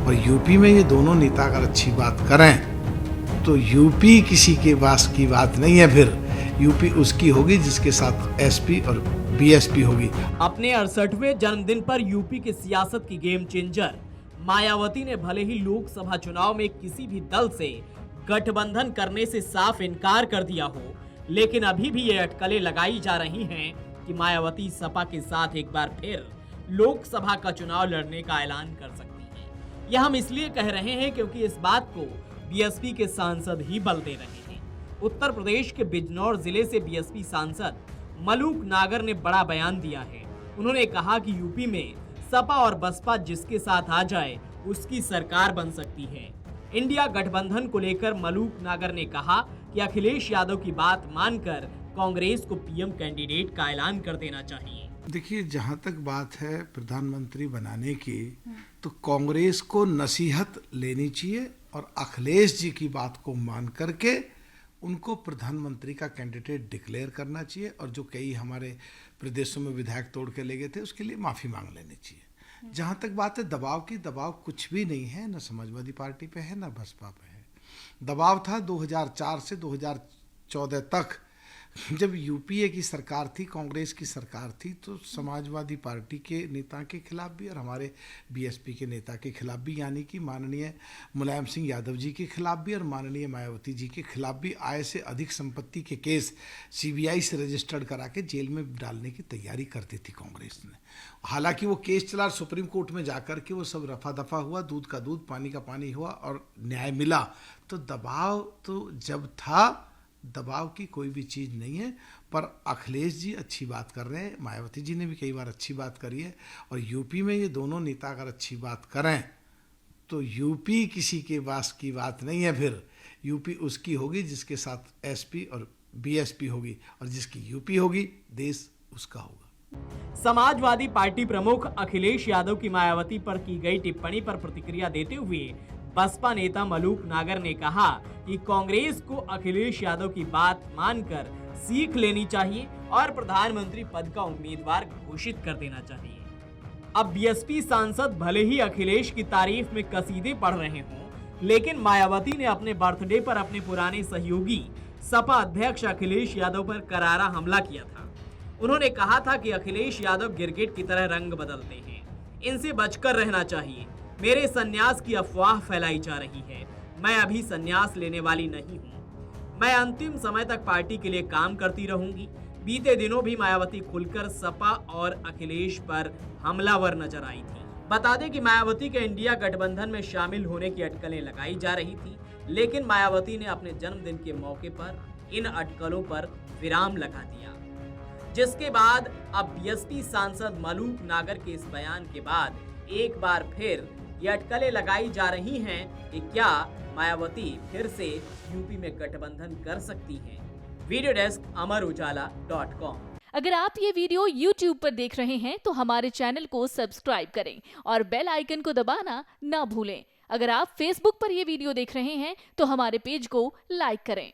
और यूपी में ये दोनों नेता अगर अच्छी बात करें तो यूपी किसी के पास की बात नहीं है। फिर यूपी उसकी होगी जिसके साथ एसपी और बीएसपी होगी। अपने 68वें जन्मदिन पर यूपी की सियासत की गेम चेंजर मायावती ने भले ही लोकसभा चुनाव में किसी भी दल से गठबंधन करने से साफ इनकार कर दिया हो, लेकिन अभी भी ये अटकलें लगाई जा रही हैं कि मायावती सपा के साथ एक बार फिर लोकसभा का चुनाव लड़ने का ऐलान कर सकती हैं। यह हम इसलिए कह रहे हैं क्योंकि इस बात को बीएसपी के सांसद ही बल दे रहे हैं। उत्तर प्रदेश के बिजनौर जिले से बीएसपी सांसद मलूक नागर ने बड़ा बयान दिया है। उन्होंने कहा कि यूपी में सपा और बसपा जिसके साथ आ जाए उसकी सरकार बन सकती है। इंडिया गठबंधन को लेकर मलूक नागर ने कहा कि अखिलेश यादव की बात मानकर कांग्रेस को पीएम कैंडिडेट का ऐलान कर देना चाहिए। देखिए, जहाँ तक बात है प्रधानमंत्री बनाने की, तो कांग्रेस को नसीहत लेनी चाहिए और अखिलेश जी की बात को मान करके उनको प्रधानमंत्री का कैंडिडेट डिक्लेयर करना चाहिए। और जो कई हमारे प्रदेशों में विधायक तोड़ के ले गए थे उसके लिए माफ़ी मांग लेनी चाहिए। जहाँ तक बात है दबाव की, दबाव कुछ भी नहीं है, न समाजवादी पार्टी पे है न बसपा पे है। दबाव था 2004 से 2014 तक, जब यूपीए की सरकार थी, कांग्रेस की सरकार थी, तो समाजवादी पार्टी के नेता के खिलाफ भी और हमारे बीएसपी के नेता के खिलाफ भी, यानी कि माननीय मुलायम सिंह यादव जी के खिलाफ भी और माननीय मायावती जी के खिलाफ भी आय से अधिक संपत्ति के केस सीबीआई से रजिस्टर्ड करा के जेल में डालने की तैयारी करती थी कांग्रेस ने। हालांकि वो केस चला, सुप्रीम कोर्ट में जाकर के वो सब रफा दफा हुआ, दूध का दूध पानी का पानी हुआ और न्याय मिला। तो दबाव तो जब था, दबाव की कोई भी चीज़ नहीं है। पर अखिलेश जी अच्छी बात कर रहे हैं, मायावती जी ने भी कई बार अच्छी बात करी है। और यूपी में ये दोनों नेता अगर अच्छी बात करें तो यूपी किसी के पास की बात नहीं है। फिर यूपी उसकी होगी जिसके साथ एसपी और बीएसपी होगी, और जिसकी यूपी होगी देश उसका होगा। समाजवादी पार्टी प्रमुख अखिलेश यादव की मायावती पर की गई टिप्पणी पर प्रतिक्रिया देते हुए बसपा नेता मलूक नागर ने कहा कि कांग्रेस को अखिलेश यादव की बात मानकर सीख लेनी चाहिए और प्रधानमंत्री पद का उम्मीदवार घोषित कर देना चाहिए। अब बीएसपी सांसद भले ही अखिलेश की तारीफ में कसीदे पढ़ रहे हों, लेकिन मायावती ने अपने बर्थडे पर अपने पुराने सहयोगी सपा अध्यक्ष अखिलेश यादव पर करारा हमला किया था। उन्होंने कहा था कि अखिलेश यादव गिरगिट की तरह रंग बदलते हैं, इनसे बचकर रहना चाहिए। मेरे संन्यास की अफवाह फैलाई जा रही है, मैं अभी संन्यास लेने वाली नहीं हूँ। मैं अंतिम समय तक पार्टी के लिए काम करती रहूंगी। बीते दिनों भी मायावती खुलकर सपा और अखिलेश पर हमलावर नजर आई थी। बता दें कि मायावती के इंडिया गठबंधन में शामिल होने की अटकलें लगाई जा रही थी, लेकिन मायावती ने अपने जन्मदिन के मौके पर इन अटकलों पर विराम लगा दिया, जिसके बाद अब बीएसपी सांसद मलूक नागर के इस बयान के बाद एक बार फिर ये अटकलें लगाई जा रही हैं कि क्या मायावती फिर से यूपी में गठबंधन कर सकती हैं। वीडियो डेस्क अमरउजाला.com। अगर आप ये वीडियो YouTube पर देख रहे हैं तो हमारे चैनल को सब्सक्राइब करें और बेल आइकन को दबाना ना भूलें। अगर आप Facebook पर ये वीडियो देख रहे हैं तो हमारे पेज को लाइक करें।